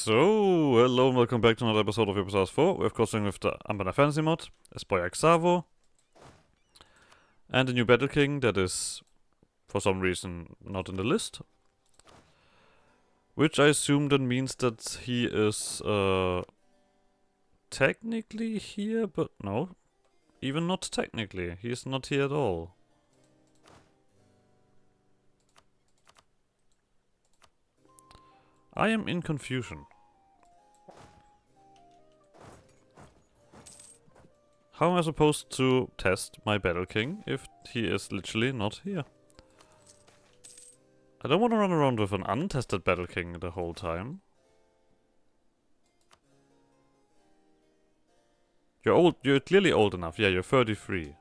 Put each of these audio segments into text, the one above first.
So, hello and welcome back to another episode of Episode 4. We're of course doing with the Anbennar Fantasy mod, as by Xavo, and a new Battle King that is, for some reason, not in the list. Which I assume then means that he is, technically here, but no. Even not technically, he is not here at all. I am in confusion. How am I supposed to test my Battle King if he is literally not here? I don't want to run around with an untested Battle King the whole time. You're old. You're clearly old enough. Yeah, you're 33.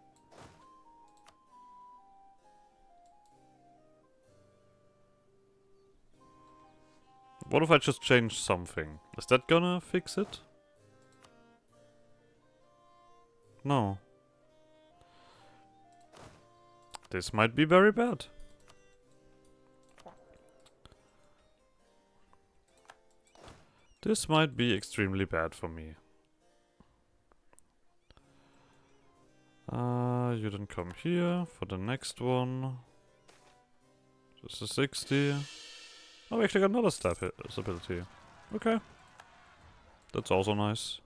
What if I just change something? Is that gonna fix it? No. This might be very bad. This might be extremely bad for me. You didn't come here for the next one. This is 60. Oh, we actually got another stability. Okay. That's also nice.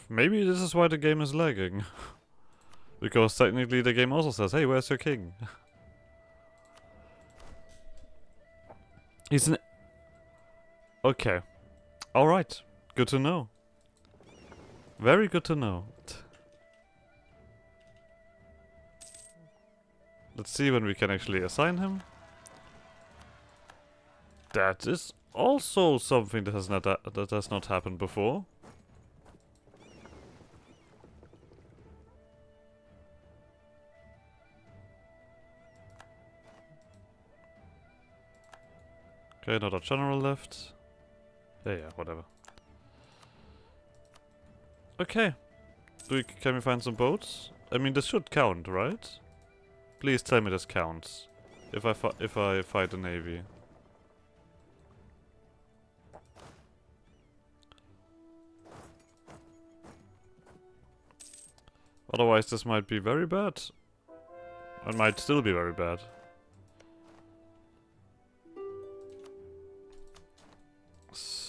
Maybe this is why the game is lagging. Because technically the game also says, hey, where's your king? He's an... Okay. Alright. Good to know. Very good to know. Let's see when we can actually assign him. That is also something that has not happened before. Okay, another general left. Yeah, whatever. Okay. Can we find some boats? I mean, this should count, right? Please tell me this counts. If I fight the navy. Otherwise, this might be very bad. It might still be very bad.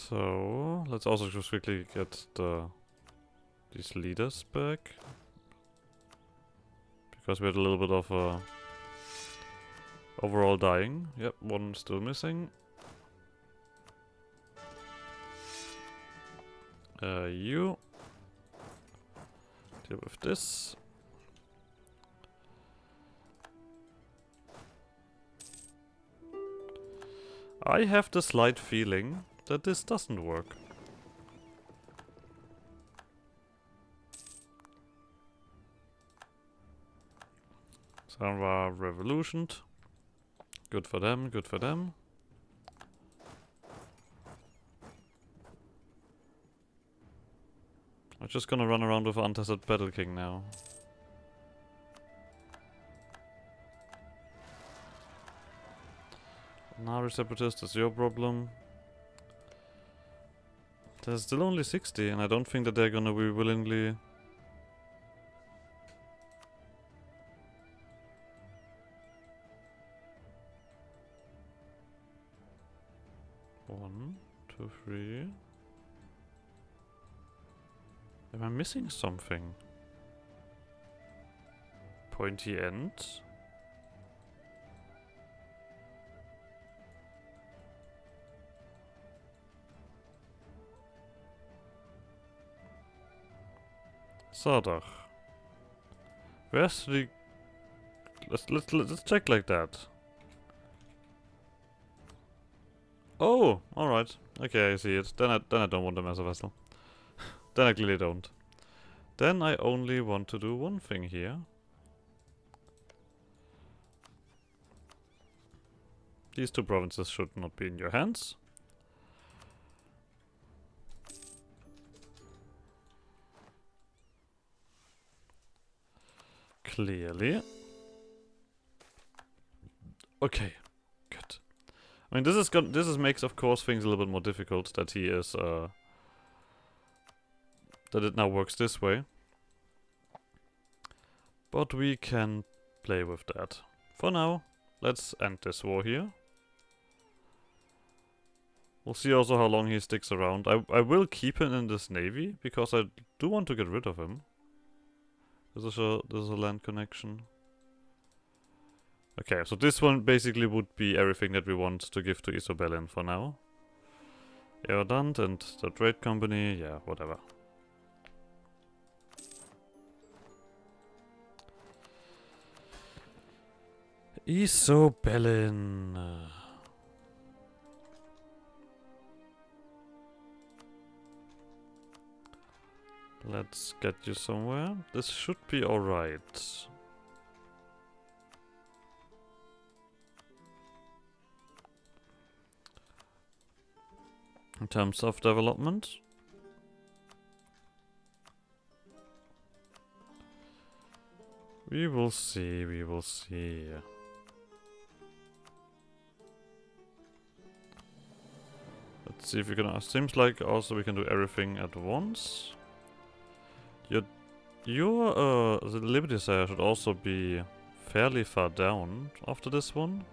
So let's also just quickly get these leaders back, because we had a little bit of overall dying. Yep, one still missing. You deal with this. I have the slight feeling that this doesn't work. Some are revolutioned. Good for them, good for them. I'm just gonna run around with untested Battle King now. Now, Separatist, is your problem. There's still only 60, and I don't think that they're gonna be willingly... One, two, three... Am I missing something? Pointy end? Sardach. Where's the... Let's check like that. Oh, alright. Okay, I see it. Then I don't want them as a vessel. Then I clearly don't. Then I only want to do one thing here. These two provinces should not be in your hands. Clearly. Okay, good. I mean, this is makes, of course, things a little bit more difficult that he is, that it now works this way. But we can play with that. For now, let's end this war here. We'll see also how long he sticks around. I will keep him in this navy, because I do want to get rid of him. This is a land connection. Okay, so this one basically would be everything that we want to give to Isobelin for now. Erodant and the trade company, yeah, whatever. Isobelin. Let's get you somewhere. This should be alright. In terms of development. We will see, we will see. Let's see if we can... seems like also we can do everything at once. Your the Liberty Sire should also be fairly far down after this one.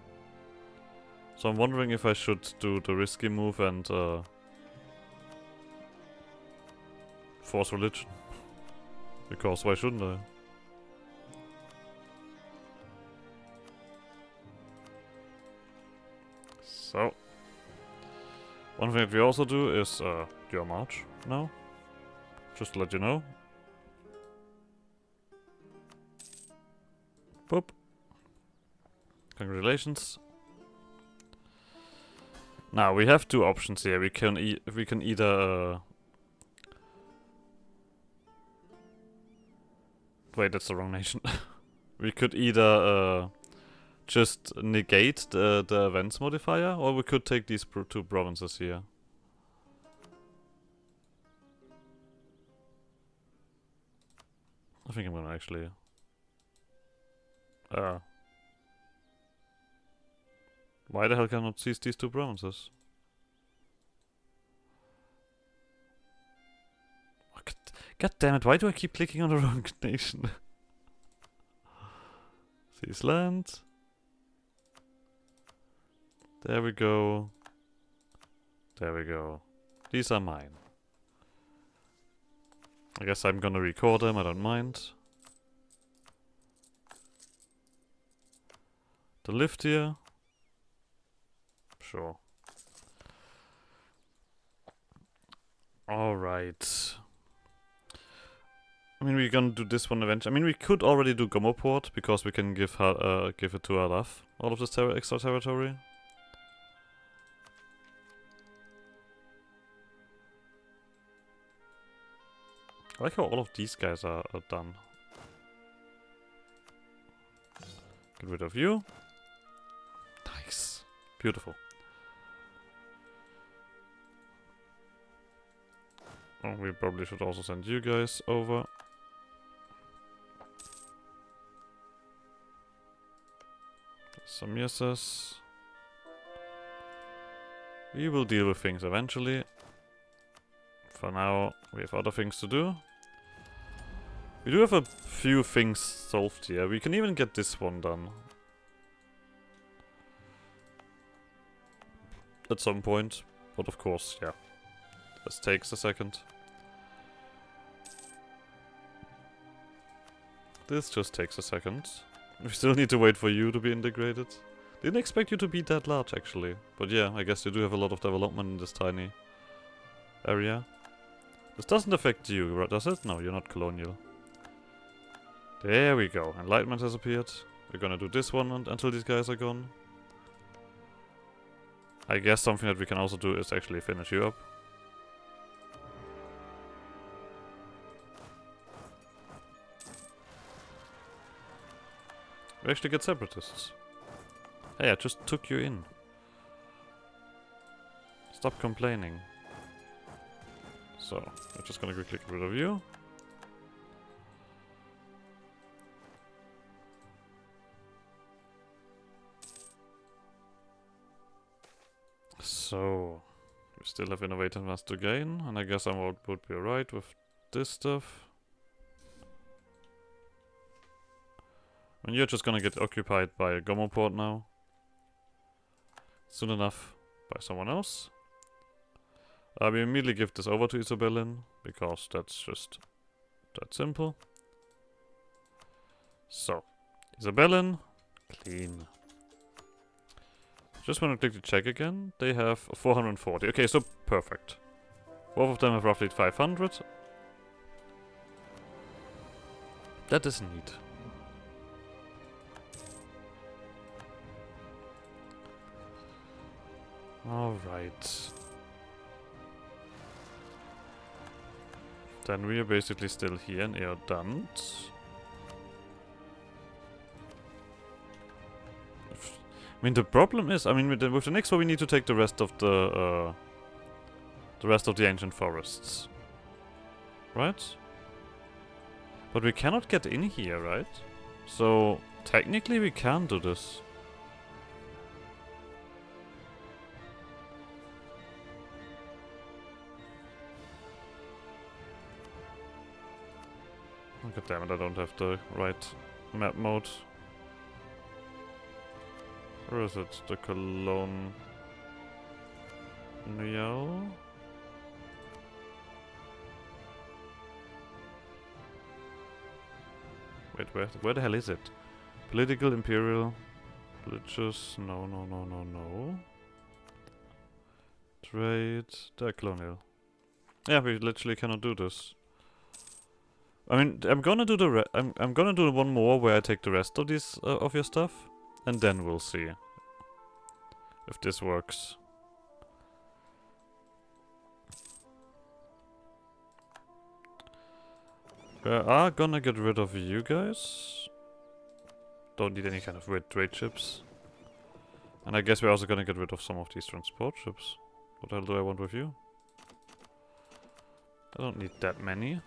So I'm wondering if I should do the risky move and force religion. Because why shouldn't I? So, one thing that we also do is your march now. Just to let you know. Boop. Congratulations. Now we have two options here. We can either wait, that's the wrong nation. We could either just negate the events modifier, or we could take these two provinces here. I think I'm gonna actually why the hell can I not seize these two provinces? Oh, God damn it, why do I keep clicking on the wrong nation? Seize land. There we go. There we go. These are mine. I guess I'm gonna record them, I don't mind. The lift here. Sure. Alright. I mean, we're gonna do this one eventually. I mean, we could already do Gomoport, because we can give her, give it to Araf, all of this extra territory. I like how all of these guys are done. Get rid of you. Nice. Beautiful. Oh, we probably should also send you guys over. Some yeses. We will deal with things eventually. For now, we have other things to do. We do have a few things solved here. We can even get this one done. At some point. But of course, yeah. This takes a second. This just takes a second. We still need to wait for you to be integrated. Didn't expect you to be that large, actually. But yeah, I guess you do have a lot of development in this tiny area. This doesn't affect you, does it? No, you're not colonial. There we go. Enlightenment has appeared. We're gonna do this one until these guys are gone. I guess something that we can also do is actually finish you up. We actually get separatists. Hey, I just took you in. Stop complaining. So, we're just gonna quickly get rid of you. So, we still have innovativeness to gain, and I guess I would be alright with this stuff. And you're just gonna get occupied by a Gomo port now. Soon enough by someone else. We immediately give this over to Isabellin, because that's just that simple. So, Isabellin, clean. Just want to click the check again. They have 440. Okay, so perfect. Both of them have roughly 500. That is neat. Alright. Then we are basically still here in Eodant. I mean, the problem is, I mean, with the next war we need to take the rest of the ancient forests. Right? But we cannot get in here, right? So, technically we can do this. Oh, God damn it, I don't have the right map mode. Where is it? The Colonial? Wait, where the hell is it? Political, imperial, religious, no. Trade, the colonial. Yeah, we literally cannot do this. I mean, I'm gonna do I'm gonna do one more where I take the rest of these of your stuff, and then we'll see if this works. We are gonna get rid of you guys. Don't need any kind of weird trade ships. And I guess we're also gonna get rid of some of these transport ships. What the hell do I want with you? I don't need that many.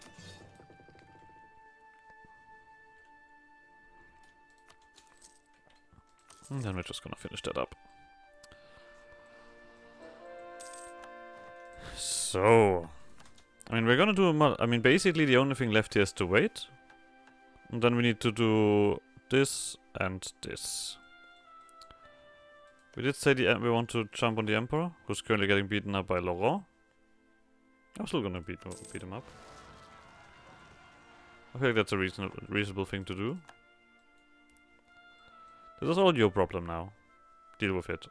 And then we're just gonna finish that up. So, I mean, we're gonna do I mean, basically the only thing left here is to wait. And then we need to do this and this. We did say we want to jump on the Emperor, who's currently getting beaten up by Laurent. I'm still gonna beat him up. I feel like that's a reasonable thing to do. This is all your problem now. Deal with it.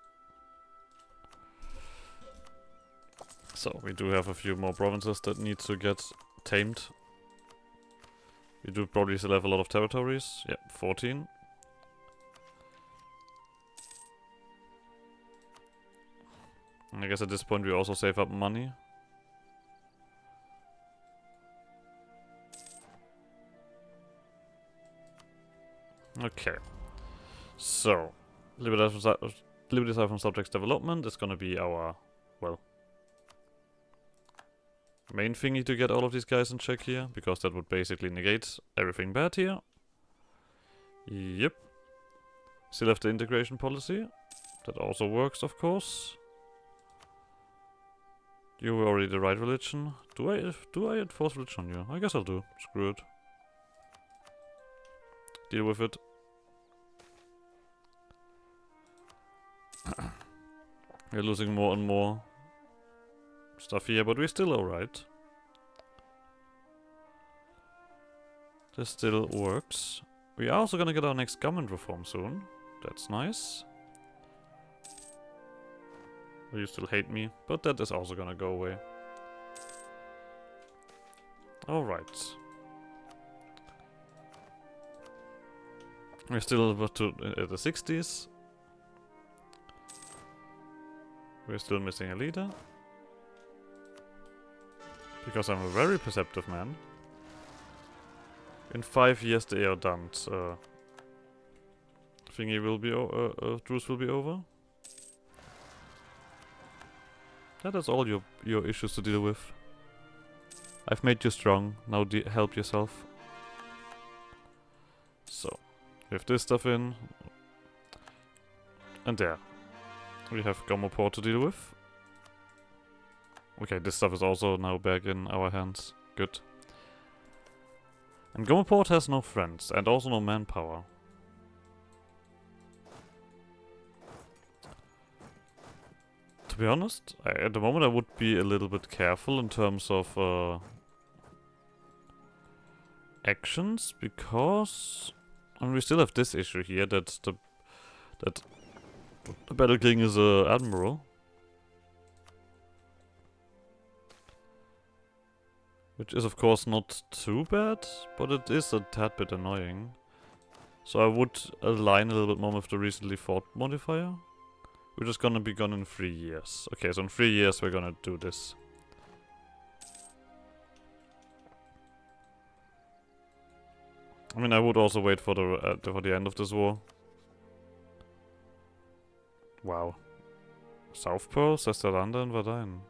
So, we do have a few more provinces that need to get tamed. We do probably still have a lot of territories. Yep, 14. And I guess at this point we also save up money. Okay. So, Liberty aside from subjects development is gonna be our, well, main thingy to get all of these guys in check here, because that would basically negate everything bad here. Yep. Still have the integration policy. That also works, of course. You were already the right religion. Do I enforce religion on you? I guess I'll do. Screw it. Deal with it. We're losing more and more stuff here, but we're still alright. This still works. We are also gonna get our next government reform soon. That's nice. You still hate me, but that is also gonna go away. Alright. We're still about to the 60s. We're still missing a leader. Because I'm a very perceptive man. In 5 years the Eodant thingy will be truce will be over. That is all your issues to deal with. I've made you strong, now help yourself. So, we have this stuff in. And there. We have Gomoport to deal with. Okay, this stuff is also now back in our hands. Good. And Gomaport has no friends, and also no manpower. To be honest, at the moment I would be a little bit careful in terms of actions, because I mean, we still have this issue here that the Battle King is a admiral. Which is of course not too bad, but it is a tad bit annoying. So I would align a little bit more with the recently fought modifier. Which is gonna be gone in 3 years. Okay, so in 3 years we're gonna do this. I mean, I would also wait for the end of this war. Wow. South Pearl, Sestalanda and Vardain.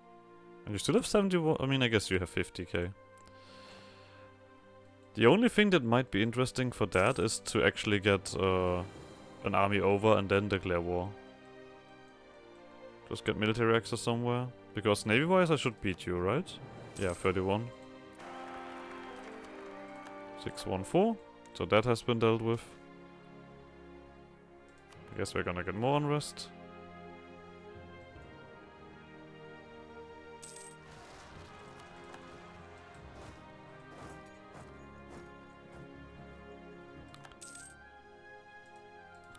And you still have 71? I mean, I guess you have 50k. The only thing that might be interesting for that is to actually get an army over and then declare war. Just get military access somewhere. Because navy-wise I should beat you, right? Yeah, 31. 614. So that has been dealt with. I guess we're gonna get more unrest.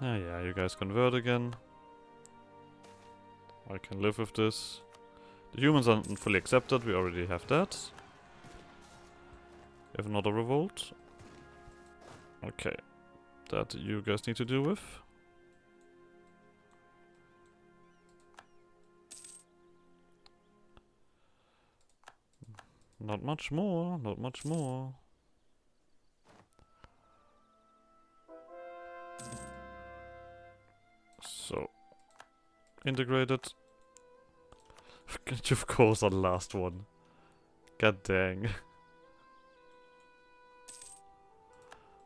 Ah, yeah, you guys convert again. I can live with this. The humans aren't fully accepted, we already have that. We have another revolt. Okay. That you guys need to deal with. Not much more, not much more. So, integrated. Of course, on the last one. God dang.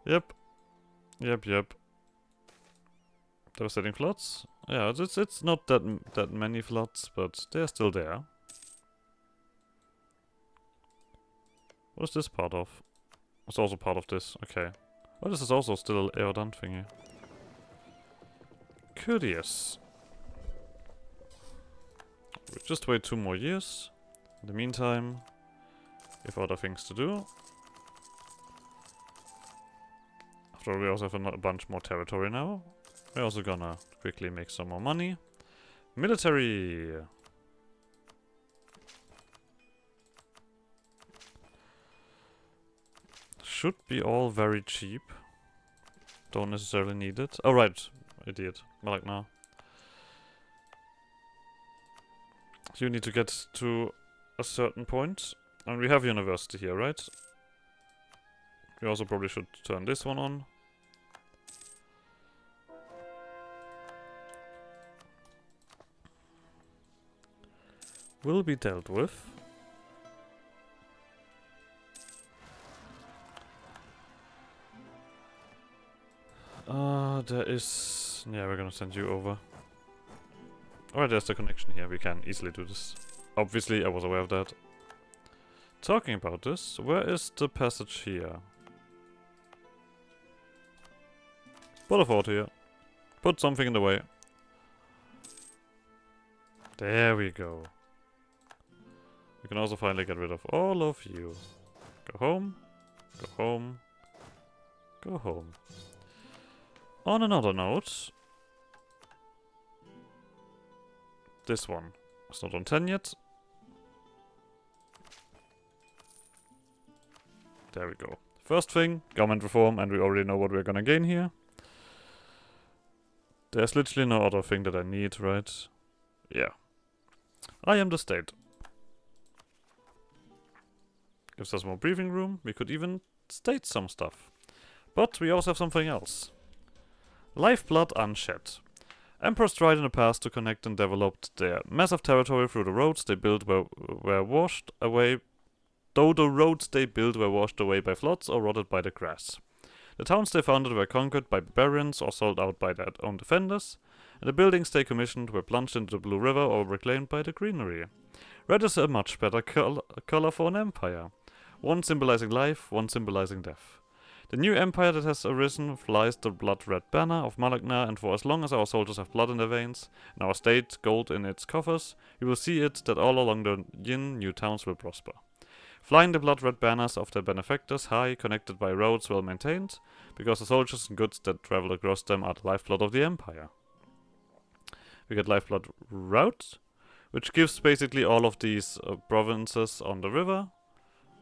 Yep. Yep. Devastating floods. Yeah, it's not that many floods, but they're still there. What is this part of? It's also part of this. Okay. Oh, this is also still Eodan thingy. Curious. We'll just wait 2 more years. In the meantime, we have other things to do. After all, we also have a bunch more territory now. We're also gonna quickly make some more money. Military! Should be all very cheap. Don't necessarily need it. Oh right, idiot. Malacnar. You need to get to a certain point. And we have university here, right? We also probably should turn this one on. Will be dealt with. There is... Yeah, we're gonna send you over. Alright, there's the connection here. We can easily do this. Obviously, I was aware of that. Talking about this, where is the passage here? Put a fort here. Put something in the way. There we go. We can also finally get rid of all of you. Go home. Go home. Go home. On another note, this one is not on 10 yet. There we go. First thing, government reform, and we already know what we're gonna gain here. There's literally no other thing that I need, right? Yeah. I am the state. Gives us more breathing room. We could even state some stuff. But we also have something else. Lifeblood unshed. Emperors tried in the past to connect and developed their massive territory through the roads they built were washed away, though the roads they built were washed away by floods or rotted by the grass. The towns they founded were conquered by barbarians or sold out by their own defenders, and the buildings they commissioned were plunged into the Blue River or reclaimed by the greenery. Red is a much better color for an empire. One symbolizing life, one symbolizing death. The new empire that has arisen flies the blood-red banner of Malacnar, and for as long as our soldiers have blood in their veins, and our state gold in its coffers, we will see it that all along the Yin new towns will prosper. Flying the blood-red banners of their benefactors high, connected by roads well maintained, because the soldiers and goods that travel across them are the lifeblood of the empire. We get lifeblood route, which gives basically all of these provinces on the river,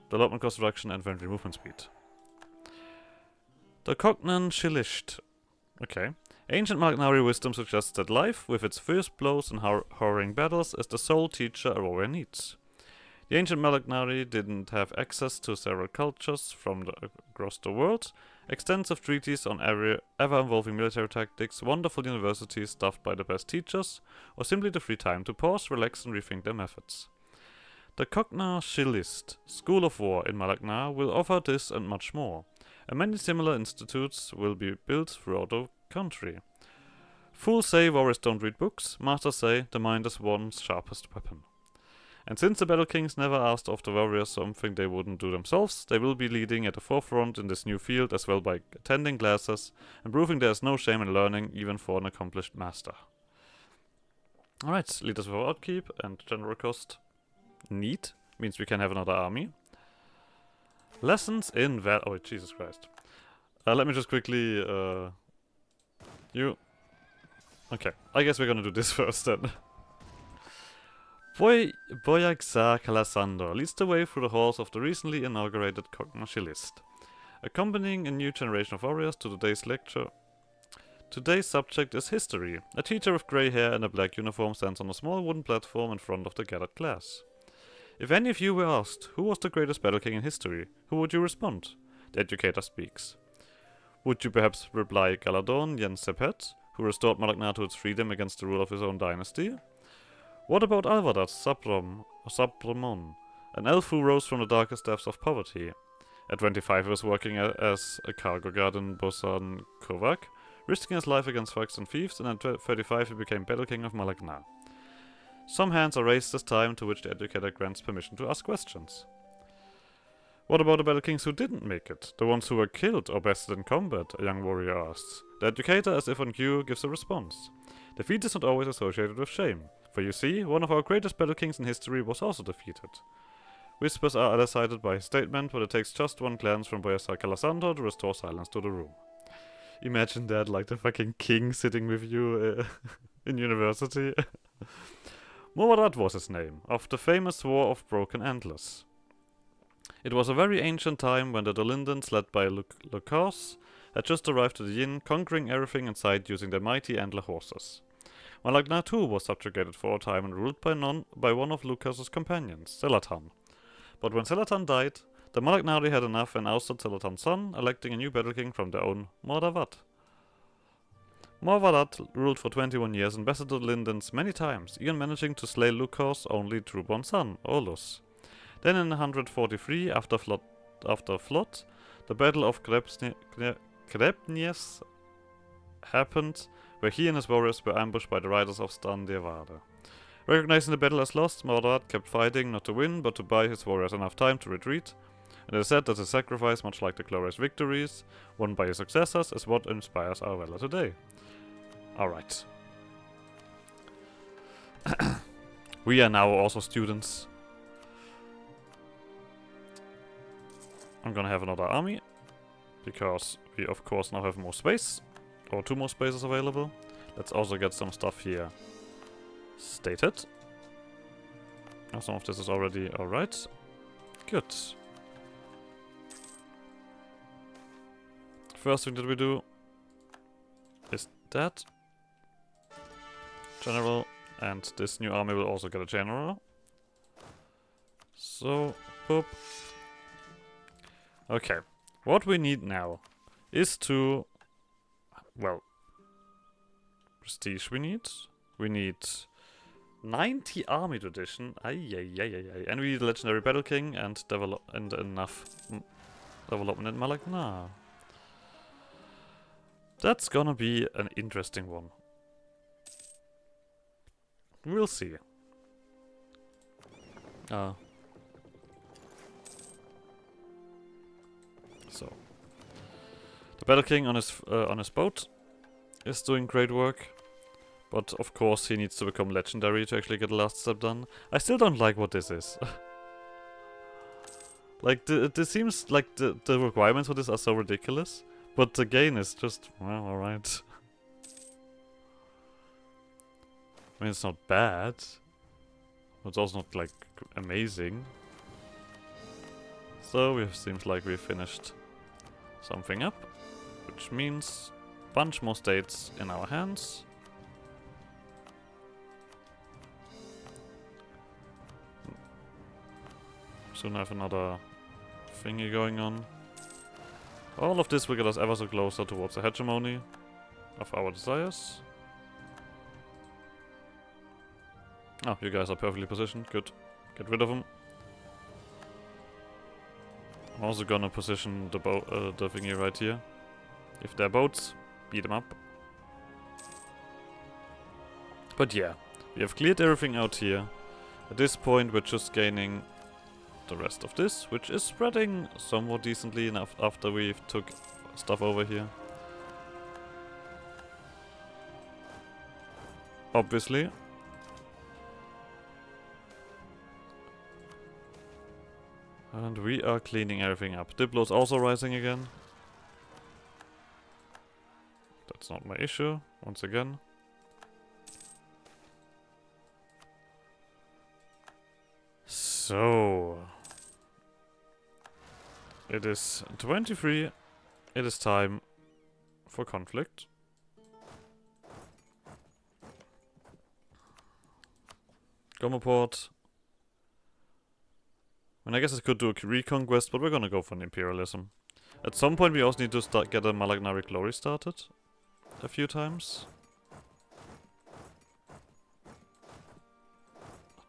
development cost reduction, and infantry movement speed. The Cognan Shilist. Okay. Ancient Malacnari wisdom suggests that life, with its fierce blows and harrowing battles, is the sole teacher a warrior needs. The ancient Malacnari didn't have access to several cultures from across the world, extensive treaties on ever-evolving military tactics, wonderful universities staffed by the best teachers, or simply the free time to pause, relax, and rethink their methods. The Cognan Shilist, School of War in Malacnar, will offer this and much more, and many similar institutes will be built throughout the country. Fools say warriors don't read books, masters say the mind is one's sharpest weapon. And since the Battle Kings never asked of the warriors something they wouldn't do themselves, they will be leading at the forefront in this new field as well by attending classes and proving there is no shame in learning, even for an accomplished master. Alright, leaders without upkeep and general cost. Neat. Means we can have another army. Lessons in oh, Jesus Christ. Let me just quickly, Okay, I guess we're gonna do this first then. Boyagsa Kalasandor leads the way through the halls of the recently inaugurated Cognan Shilist, accompanying a new generation of warriors to today's lecture. Today's subject is history. A teacher with grey hair and a black uniform stands on a small wooden platform in front of the gathered class. If any of you were asked, who was the greatest battle king in history, who would you respond? The educator speaks. Would you perhaps reply Galadon Yen Sepet, who restored Malacnar to its freedom against the rule of his own dynasty? What about Alvadat Sabramon, an elf who rose from the darkest depths of poverty? At 25 he was working as a cargo guard in Bosan Kovak, risking his life against thugs and thieves, and at 35 he became Battle King of Malacnar. Some hands are raised this time, to which the educator grants permission to ask questions. What about the Battle Kings who didn't make it? The ones who were killed or bested in combat? A young warrior asks. The educator, as if on cue, gives a response. Defeat is not always associated with shame. For you see, one of our greatest Battle Kings in history was also defeated. Whispers are elicited by his statement, but it takes just one glance from Boyasa Kalasandor to restore silence to the room. Imagine that, like the fucking king sitting with you in university. Mowarat was his name, of the famous War of Broken Antlers. It was a very ancient time when the Dolindans, led by Lucas, had just arrived to the Yin, conquering everything in sight using their mighty antler horses. Malacnar too was subjugated for a time and ruled by one of Lucas's companions, Selatan. But when Selatan died, the Malacnari had enough and ousted Selatan's son, electing a new battle king from their own Mordavat. Morvadat ruled for 21 years and bested the Lindens many times, even managing to slay Lucas' only true-born son, Olus. Then in 143, after flood, the Battle of Krebnies happened, where he and his warriors were ambushed by the riders of Standevade. Recognizing the battle as lost, Mordavat kept fighting, not to win, but to buy his warriors enough time to retreat, and it is said that his sacrifice, much like the glorious victories won by his successors, is what inspires our valor today. Alright. We are now also students. I'm gonna have another army, because we of course now have more space, or 2 more spaces available. Let's also get some stuff here stated. Oh, some of this is already alright. Good. First thing that we do is that. General, and this new army will also get a general. So, boop. Okay, what we need now is to, well, prestige we need. We need 90 army tradition, and we need a legendary battle king and enough development in Malacnar. That's gonna be an interesting one. We'll see. So the Battle King on his boat is doing great work, but of course he needs to become legendary to actually get the last step done. I still don't like what this is. Like, this seems like the requirements for this are so ridiculous, but the gain is just, well, alright. I mean, it's not bad, but it's also not, like, amazing. So, it seems like we've finished something up, which means a bunch more states in our hands. Soon have another thingy going on. All of this will get us ever so closer towards the hegemony of our desires. Oh, you guys are perfectly positioned. Good. Get rid of them. I'm also gonna position the the thingy right here. If they're boats, beat them up. But yeah, we have cleared everything out here. At this point, we're just gaining the rest of this, which is spreading somewhat decently enough after we've took stuff over here. Obviously. And we are cleaning everything up. Diplo's also rising again. That's not my issue, once again. So, it is 23. It is time for conflict. Gomoport. I mean, I guess I could do a reconquest, but we're gonna go for an imperialism. At some point, we also need to get a Malacnar glory started a few times.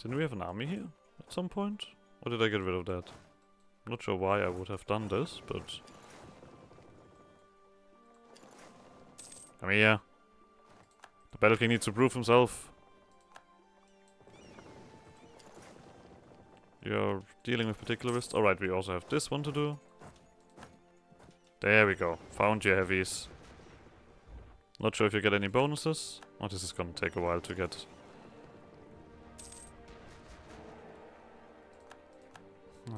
Didn't we have an army here at some point? Or did I get rid of that? I'm not sure why I would have done this, but... I mean, yeah. The Battle King needs to prove himself. You're dealing with particularists. Alright, we also have this one to do. There we go. Found your heavies. Not sure if you get any bonuses. Oh, this is gonna take a while to get.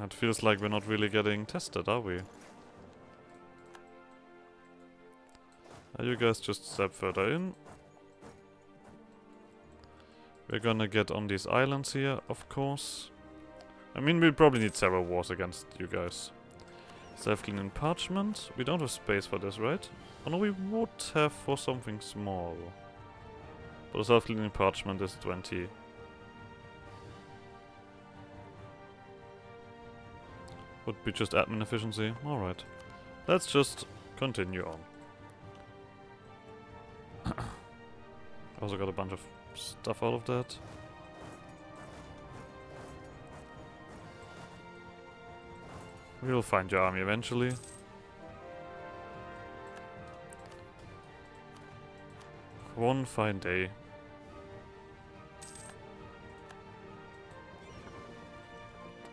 It feels like we're not really getting tested, are we? You guys just step further in. We're gonna get on these islands here, of course. I mean, we'll probably need several wars against you guys. Self-cleaning parchment. We don't have space for this, right? Oh no, we would have for something small. But the self-cleaning parchment is 20. Would be just admin efficiency. Alright. Let's just continue on. Also got a bunch of stuff out of that. We'll find your army eventually. One fine day.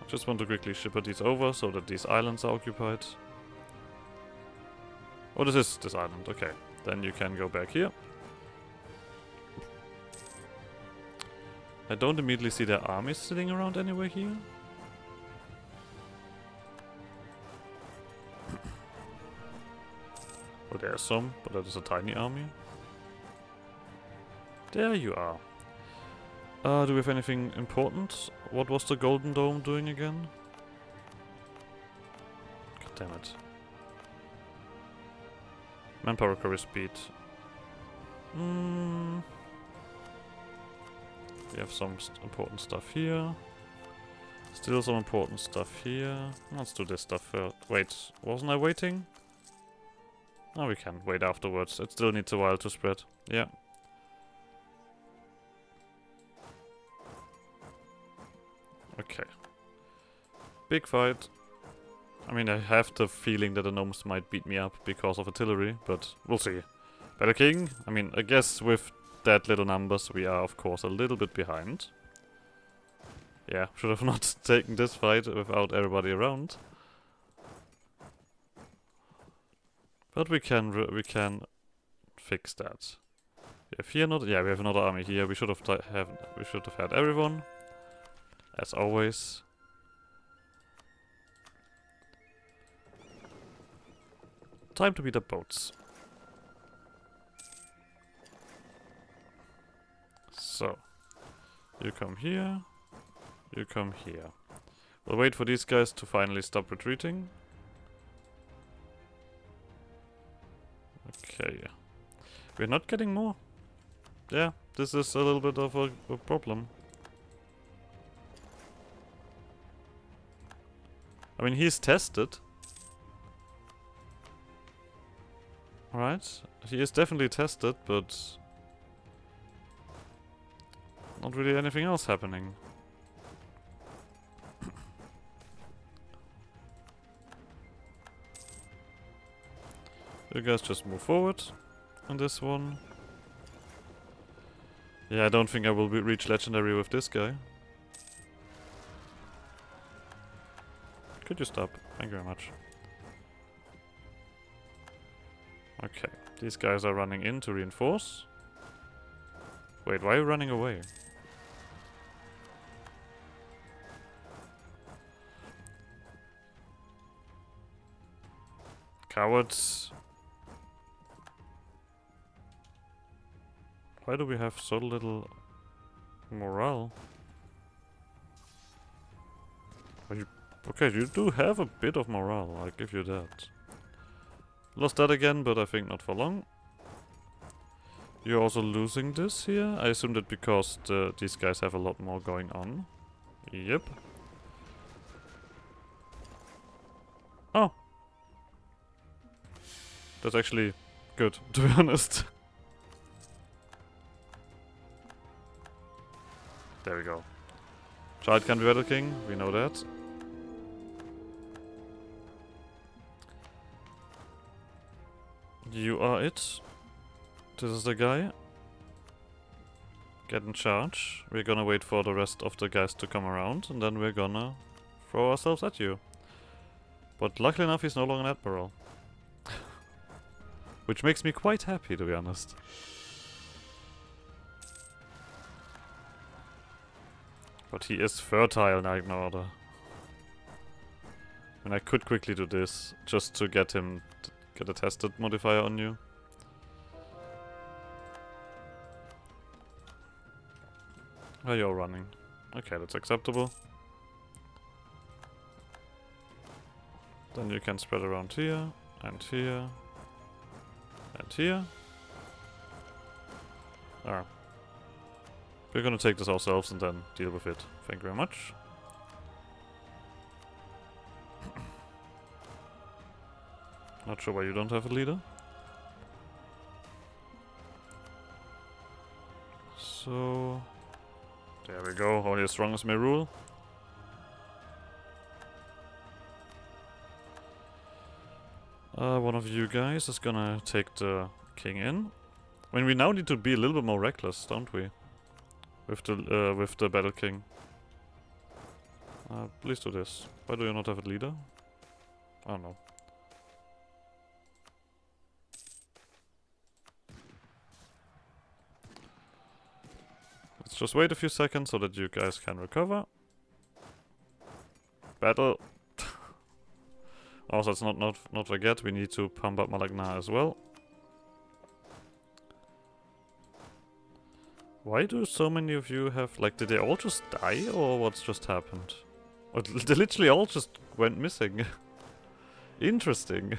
I just want to quickly shipper these over so that these islands are occupied. Oh, this is this island. Okay. Then you can go back here. I don't immediately see their armies sitting around anywhere here. Well, there's some, but that is a tiny army. There you are. Do we have anything important? What was the Golden Dome doing again? God damn it. Manpower curry speed. We have some important stuff here. Still some important stuff here. Let's do this stuff first. Wait, wasn't I waiting? No, we can wait afterwards. It still needs a while to spread. Yeah. Okay. Big fight. I mean, I have the feeling that the gnomes might beat me up because of artillery, but we'll see. Battle King, I mean, I guess with that little numbers we are of course a little bit behind. Yeah, should have not taken this fight without everybody around. But we can fix that. We have here we have another army here. We should have had everyone, as always. Time to beat up boats. So, you come here, you come here. We'll wait for these guys to finally stop retreating. Okay. We're not getting more. Yeah, this is a little bit of a problem. I mean, he's tested. Right? He is definitely tested, but not really anything else happening. You guys just move forward on this one. Yeah, I don't think I will reach legendary with this guy. Could you stop? Thank you very much. Okay, these guys are running in to reinforce. Wait, why are you running away? Cowards. Why do we have so little morale? Okay, you do have a bit of morale, I'll give you that. Lost that again, but I think not for long. You're also losing this here. I assume that because these guys have a lot more going on. Yep. Oh. That's actually good, to be honest. There we go. Child can be battle king, we know that. You are it. This is the guy. Get in charge. We're gonna wait for the rest of the guys to come around, and then we're gonna throw ourselves at you. But luckily enough, he's no longer an admiral. Which makes me quite happy, to be honest. But he is fertile, Knight in Order. And I could quickly do this, just to get him to get a tested modifier on you. Oh, you're running. Okay, that's acceptable. Then you can spread around here, and here, and here. Ah. We're gonna take this ourselves and then deal with it. Thank you very much. Not sure why you don't have a leader. So... there we go, only as strong as may rule. One of you guys is gonna take the king in. I mean, we now need to be a little bit more reckless, don't we? With the battle king. Please do this. Why do you not have a leader? I don't know. Let's just wait a few seconds so that you guys can recover. Battle. Also, let's not forget, we need to pump up Malacnar as well. Why do so many of you have, like, did they all just die, or what's just happened? Or they literally all just went missing. Interesting.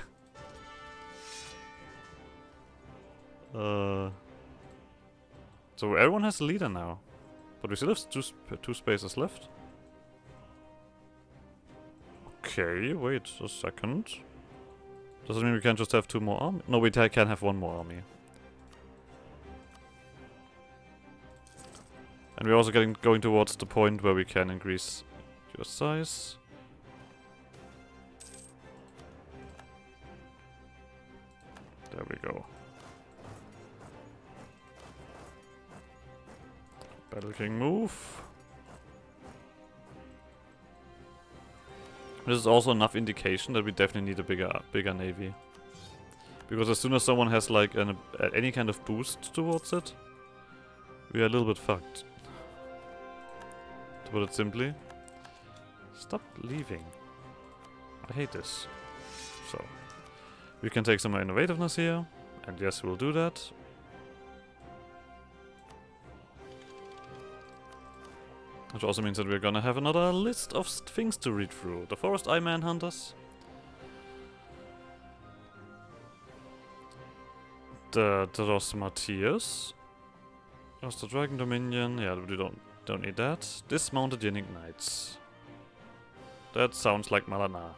So everyone has a leader now. But we still have two spaces left. Okay, wait a second. Does it mean we can just have two more armies? No, we can have one more army. And we're also going towards the point where we can increase your size. There we go. Battle King move. This is also enough indication that we definitely need a bigger navy. Because as soon as someone has like any kind of boost towards it, we are a little bit fucked. To put it simply. Stop leaving. I hate this. So, we can take some more innovativeness here. And yes, we'll do that. Which also means that we're gonna have another list of things to read through. The Forest Eye Manhunters. The Rosmartiers. There's the Dragon Dominion. Yeah, we don't need that. Dismounted Yannick Knights. That sounds like Malacnar.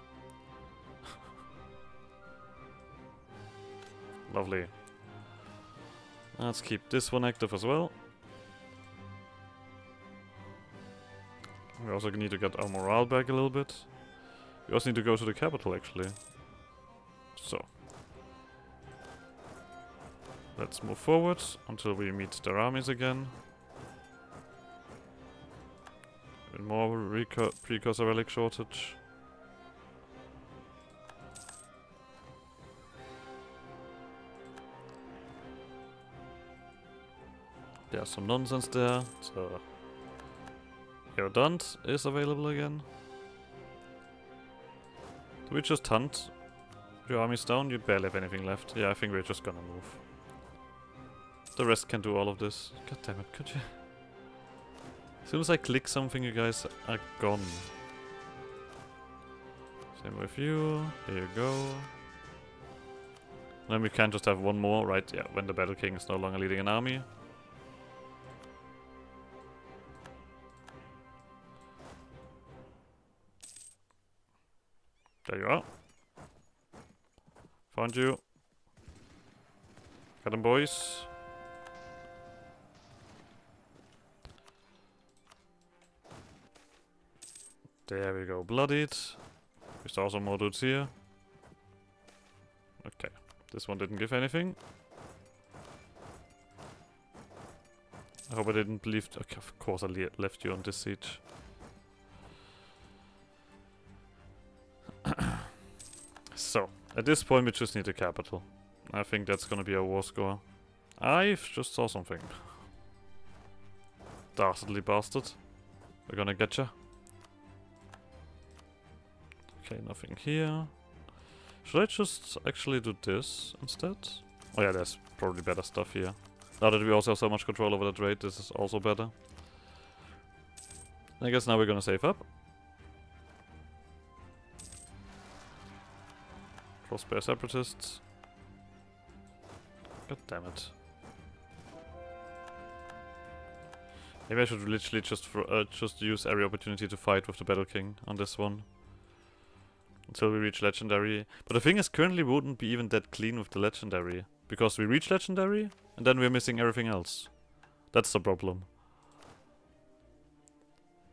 Lovely. Let's keep this one active as well. We also need to get our morale back a little bit. We also need to go to the capital, actually. So. Let's move forward until we meet their armies again. And more precursor relic shortage. There's some nonsense there, so... Eodant is available again. Do we just hunt your armies down? You barely have anything left. Yeah, I think we're just gonna move. The rest can do all of this. God damn it, could you? As soon as I click something, you guys are gone. Same with you. Here you go. Then we can just have one more, right? Yeah, when the Battle King is no longer leading an army. There you are. Found you. Got them, boys. There we go, bloodied. We saw some more dudes here. Okay, this one didn't give anything. I hope I didn't leave. Okay, of course I left you on this siege. So, at this point we just need a capital. I think that's gonna be our war score. I just saw something. Dastardly bastard. We're gonna get ya. Okay, nothing here. Should I just actually do this instead? Oh yeah, there's probably better stuff here. Now that we also have so much control over the trade, this is also better. I guess now we're gonna save up. Crossbear separatists. God damn it. Maybe I should literally just use every opportunity to fight with the Battle King on this one. Until we reach Legendary. But the thing is, currently we wouldn't be even that clean with the Legendary. Because we reach Legendary, and then we're missing everything else. That's the problem.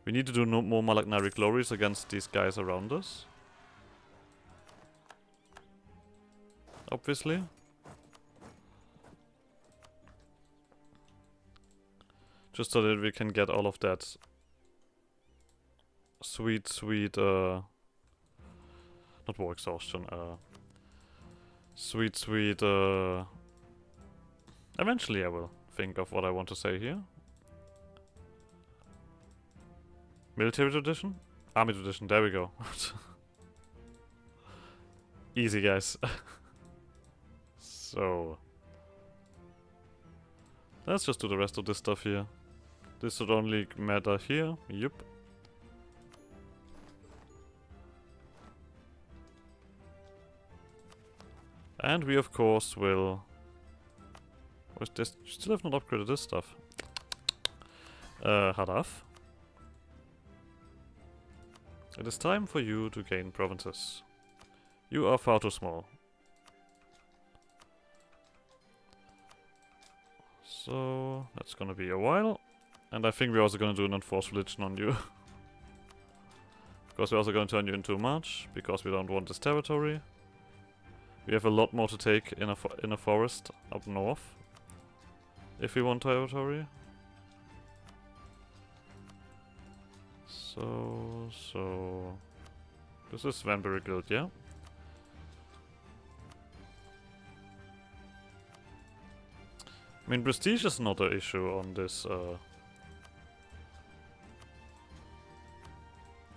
We need to do no more Malacnar glories against these guys around us. Obviously. Just so that we can get all of that sweet, not war exhaustion, sweet, eventually I will think of what I want to say here. Military tradition? Army tradition, there we go. Easy, guys. So... let's just do the rest of this stuff here. This should only matter here. Yup. And we of course will... where's this? Still have not upgraded this stuff. Hadaf. It is time for you to gain provinces. You are far too small. So, that's gonna be a while. And I think we're also gonna do an enforced religion on you. Because we're also gonna turn you into a march, because we don't want this territory. We have a lot more to take in a forest up north. If we want territory. So... This is Vanbury Guild, yeah? I mean, prestige is not an issue on this,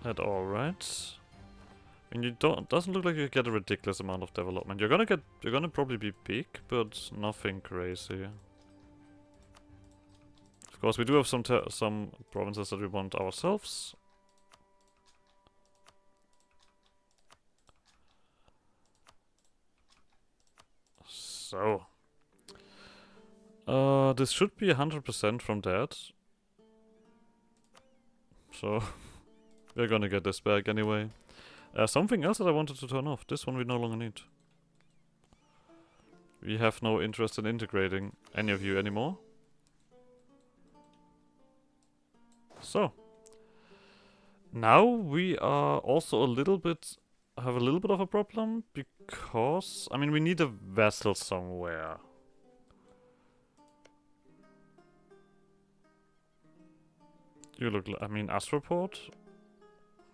at all, right? And you don't, doesn't look like you get a ridiculous amount of development. You're gonna probably be big, but nothing crazy. Of course, we do have some provinces that we want ourselves. So, this should be 100% from that. So, we're gonna get this back anyway. Something else that I wanted to turn off. This one we no longer need. We have no interest in integrating any of you anymore. So, now we are also have a little bit of a problem because, I mean, we need a vessel somewhere. You look I mean, Astroport?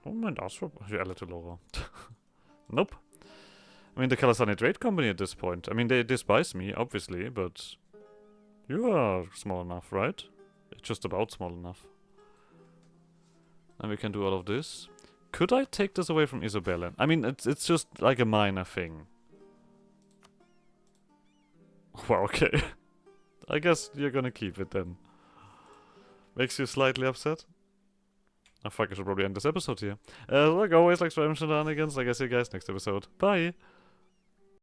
Oh, mein Astroport. Ja, lite lower. Nope. I mean, the Kalasani Trade Company at this point. I mean, they despise me, obviously, but you are small enough, right? Just about small enough. And we can do all of this. Could I take this away from Isabella? I mean, it's just like a minor thing. Well, okay. I guess you're gonna keep it then. Makes you slightly upset? Oh fuck, I should probably end this episode here. Like always, like spam shenanigans. Like I see you guys next episode. Bye!